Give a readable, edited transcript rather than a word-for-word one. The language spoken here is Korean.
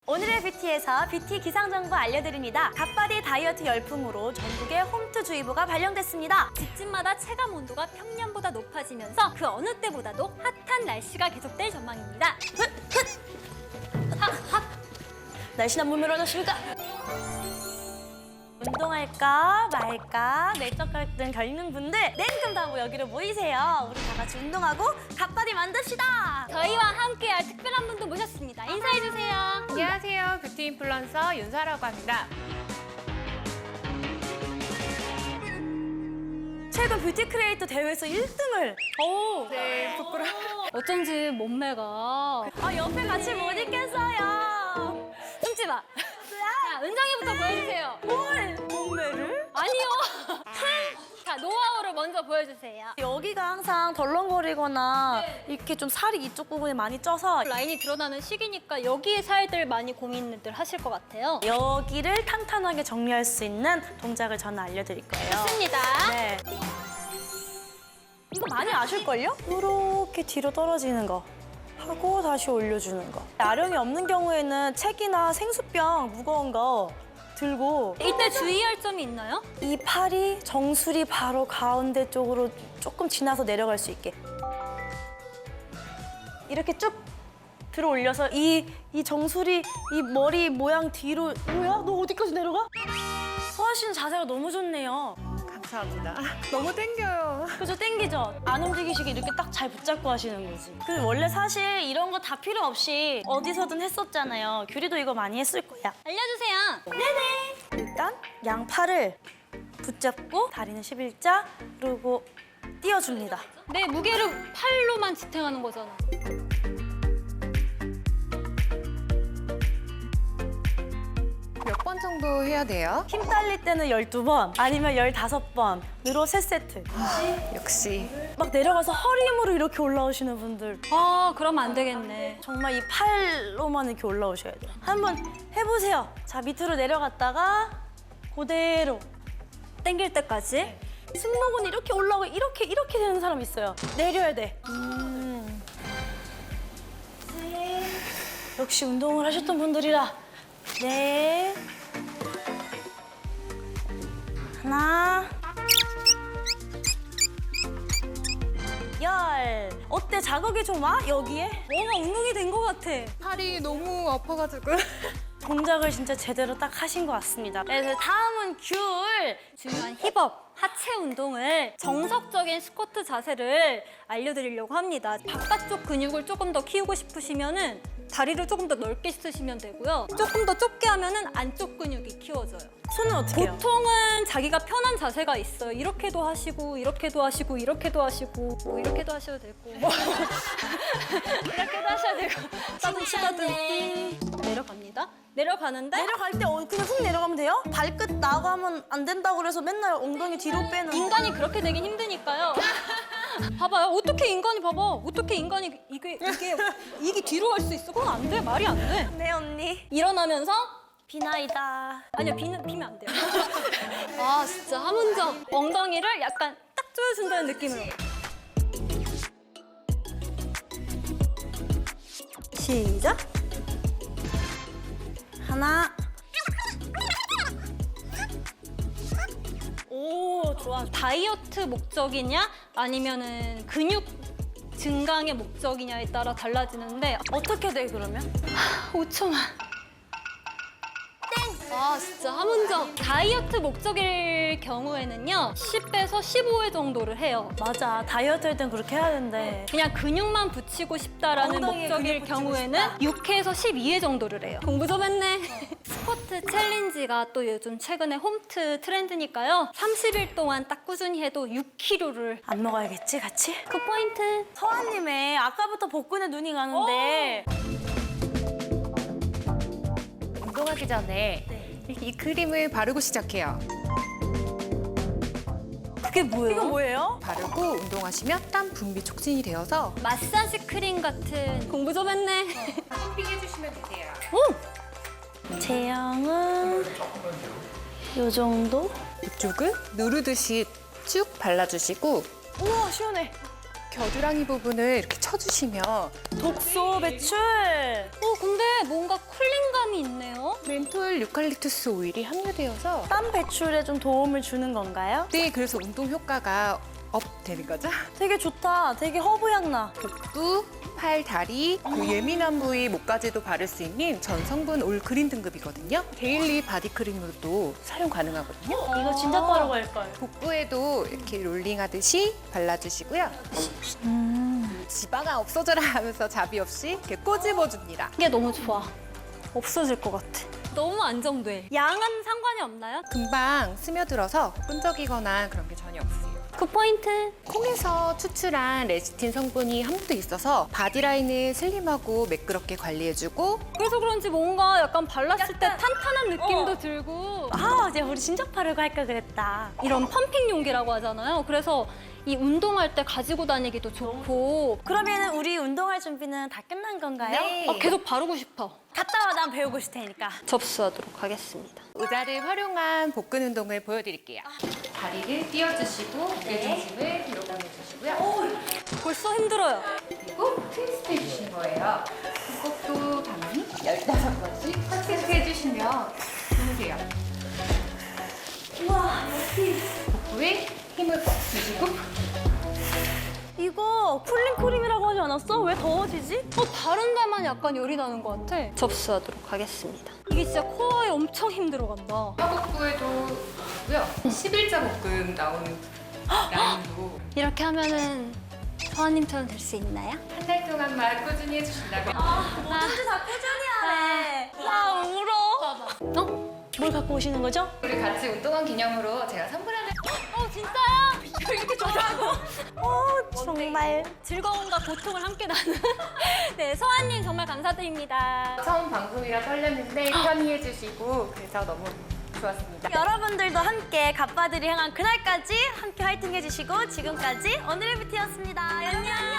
오늘의 뷰티에서 뷰티 기상정보 알려드립니다. 갓바디 다이어트 열풍으로 전국에 홈트주의보가 발령됐습니다. 집집마다 체감 온도가 평년보다 높아지면서 그 어느 때보다도 핫한 날씨가 계속될 전망입니다. 날씨는 몸으로 어떠십니까? 운동할까 말까 내적 갈등 겪는 분들 냉큼 다 여기로 모이세요. 우리 다 같이 운동하고 갓바디 만듭시다. 저희와 함께할 특별한 분도 모셨습니다. 인사해주세요. 안녕하세요. 뷰티 인플루언서 윤서라고 합니다. 최근 뷰티 크리에이터 대회에서 1등을. 오, 네, 부끄러워. 어쩐지 몸매가. 아, 옆에 같이 못 있겠어요. 숨지 마. 자, 은정이부터 보여주세요. 뭘? 몸매를? 아니요. 자, 노하우를 먼저 보여주세요. 여기가 항상 덜렁거리거나 네. 이렇게 좀 살이 이쪽 부분에 많이 쪄서 라인이 드러나는 시기니까 여기에 살들 많이 고민들 하실 것 같아요. 여기를 탄탄하게 정리할 수 있는 동작을 저는 알려드릴 거예요. 좋습니다. 네. 이거 많이 아실걸요? 이렇게 뒤로 떨어지는 거 하고 다시 올려주는 거. 아령이 없는 경우에는 책이나 생수병 무거운 거 들고 이때 주의할 점이 있나요? 이 팔이 정수리 바로 가운데 쪽으로 조금 지나서 내려갈 수 있게 이렇게 쭉 들어 올려서 이 정수리 이 머리 모양 뒤로. 뭐야? 너 어디까지 내려가? 서아 씨는 자세가 너무 좋네요. 감사합니다. 너무 땡겨요. 그죠? 땡기죠? 안 움직이시게 이렇게 딱 잘 붙잡고 하시는 거지. 근데 원래 사실 이런 거 다 필요 없이 어디서든 했었잖아요. 규리도 이거 많이 했을 거야. 알려주세요. 일단 양팔을 붙잡고 다리는 11자 그리고 띄워줍니다. 내 무게를 팔로만 지탱하는 거잖아. 몇 번 정도 해야 돼요? 힘 딸릴 때는 12번 아니면 15번으로 3세트. 역시. 막 내려가서 허리 힘으로 이렇게 올라오시는 분들 아, 그러면 안 되겠네. 정말 이 팔로만 이렇게 올라오셔야 돼요. 한번 해보세요. 자, 밑으로 내려갔다가 그대로 땡길 때까지. 승모근이 이렇게 올라오고 이렇게 되는 사람 있어요. 내려야 돼. 역시 운동을 하셨던 분들이라. 네. 하나. 열. 어때? 자극이 좀 와? 여기에? 뭔가 운동이 된 것 같아. 팔이 너무 아파가지고. 동작을 진짜 제대로 딱 하신 것 같습니다. 그래서 다음은 귤. 중요한 힙업, 하체 운동을 정석적인 스쿼트 자세를 알려드리려고 합니다. 바깥쪽 근육을 조금 더 키우고 싶으시면은 다리를 조금 더 넓게 쓰시면 되고요. 조금 더 좁게 하면은 안쪽 근육이 키워져요. 손은 어떻게 해요? 보통은 자기가 편한 자세가 있어요. 이렇게도 하시고, 이렇게도 하시고, 이렇게도 하시고, 뭐 이렇게도 하셔도 되고, 뭐 이렇게도 하셔도 되고, 따든 치다든 내려갑니다. 내려가는데 내려갈 때 그냥 훅 내려가면 돼요? 발끝 나가면 안 된다고 그래서 맨날 엉덩이 뒤로 빼는. 인간이 그렇게 되긴 힘드니까요. 봐봐요. 어떻게 인간이 봐봐. 어떻게 인간이 이게 뒤로 갈 수 있어? 그건 안 돼. 말이 안 돼. 네, 언니. 일어나면서 비나이다. 아니요, 피면 안 돼요. 아, 진짜 한 문장. 엉덩이를 약간 딱 조여준다는 느낌으로. 시작. 하나. 오, 좋아. 다이어트 목적이냐 아니면은 근육 증강의 목적이냐에 따라 달라지는데 어떻게 돼, 그러면? 5초만. 아, 진짜 한 문장. 다이어트 목적일 경우에는요 10에서 15회 정도를 해요. 맞아. 다이어트 할 땐 그렇게 해야 된대. 그냥 근육만 붙이고 싶다라는 엉덩이에 목적일 근육 붙이고 경우에는 싶다. 6회에서 12회 정도를 해요. 공부 좀 했네. 스쿼트 챌린지가 또 요즘 최근에 홈트 트렌드니까요. 30일 동안 딱 꾸준히 해도 6kg를. 안 먹어야겠지, 같이? 그 포인트. 서아님의 아까부터 복근에 눈이 가는데 운동하기 전에 이 크림을 바르고 시작해요. 그게 뭐예요? 이거 뭐예요? 바르고 운동하시면 땀 분비 촉진이 되어서 마사지 크림 같은. 공부 좀 했네. 펌핑해주시면 되세요. 제형은 요 정도? 이쪽은 누르듯이 쭉 발라주시고 우와, 시원해. 겨드랑이 부분을 이렇게 쳐주시면 독소 배출. 근데 뭔가 쿨링감이 에틸 유칼립투스 오일이 함유되어서 땀 배출에 좀 도움을 주는 건가요? 네, 그래서 운동 효과가 업 되는 거죠. 되게 좋다. 되게 허브향 나. 복부, 팔, 다리, 그 예민한 부위, 목까지도 바를 수 있는 전 성분 올 그린 등급이거든요. 데일리 바디크림으로도 사용 가능하거든요. 이거 진짜 바르고 할걸. 복부에도 이렇게 롤링하듯이 발라주시고요. 지방아 없어져라 하면서 자비 없이 이렇게 꼬집어줍니다. 이게 너무 좋아. 없어질 것 같아. 너무 안정돼. 양은 상관이 없나요? 금방 스며들어서 끈적이거나 그런 게 전혀 없어요. 그 포인트. 콩에서 추출한 레시틴 성분이 함유돼 있어서 바디라인을 슬림하고 매끄럽게 관리해주고 그래서 그런지 뭔가 약간 발랐을 때 탄탄한 느낌도 들고 아, 이제 우리 진짜 바르고 할까 그랬다. 이런 펌핑 용기라고 하잖아요. 그래서 이 운동할 때 가지고 다니기도 좋고 그러면 우리 운동할 준비는 다 끝난 건가요? 네. 계속 바르고 싶어. 갔다 와, 난 배우고 있을 테니까. 접수하도록 하겠습니다. 의자를 활용한 복근 운동을 보여드릴게요. 다리를 띄워주시고 중심을 뒤로 보내주시고요. 벌써 힘들어요. 그리고 트위스트 해주신 거예요. 이것도 당연히 15번씩 트위스트 해주시면 좋으세요. 우와, 복부에 힘을 꽉 주시고 이거 쿨링 크림이라고 하지 않았어? 왜 더워지지? 바른 데만 약간 열이 나는 것 같아. 접수하도록 하겠습니다. 이게 진짜 코어에 엄청 힘들어간다. 하복부에도 있고요. 11자 복근 나오는 라인도 이렇게 하면은 서아님처럼 될 수 있나요? 한 달 동안만 꾸준히 해주신다면 뭐든지 다 꾸준히 하네. 나 울어. 어? 뭘 갖고 오시는 거죠? 우리 같이 운동한 기념으로 제가 선물하는 진짜요? 이렇게 좋아하고. 정말. 즐거움과 고통을 함께 나누는 네, 서아님 정말 감사드립니다. 처음 방송이라 떨렸는데 편히 해주시고 그래서 너무 좋았습니다. 여러분들도 함께 갓바들이 향한 그날까지 함께 화이팅 해주시고 지금까지 오늘의 뷰티였습니다. 안녕.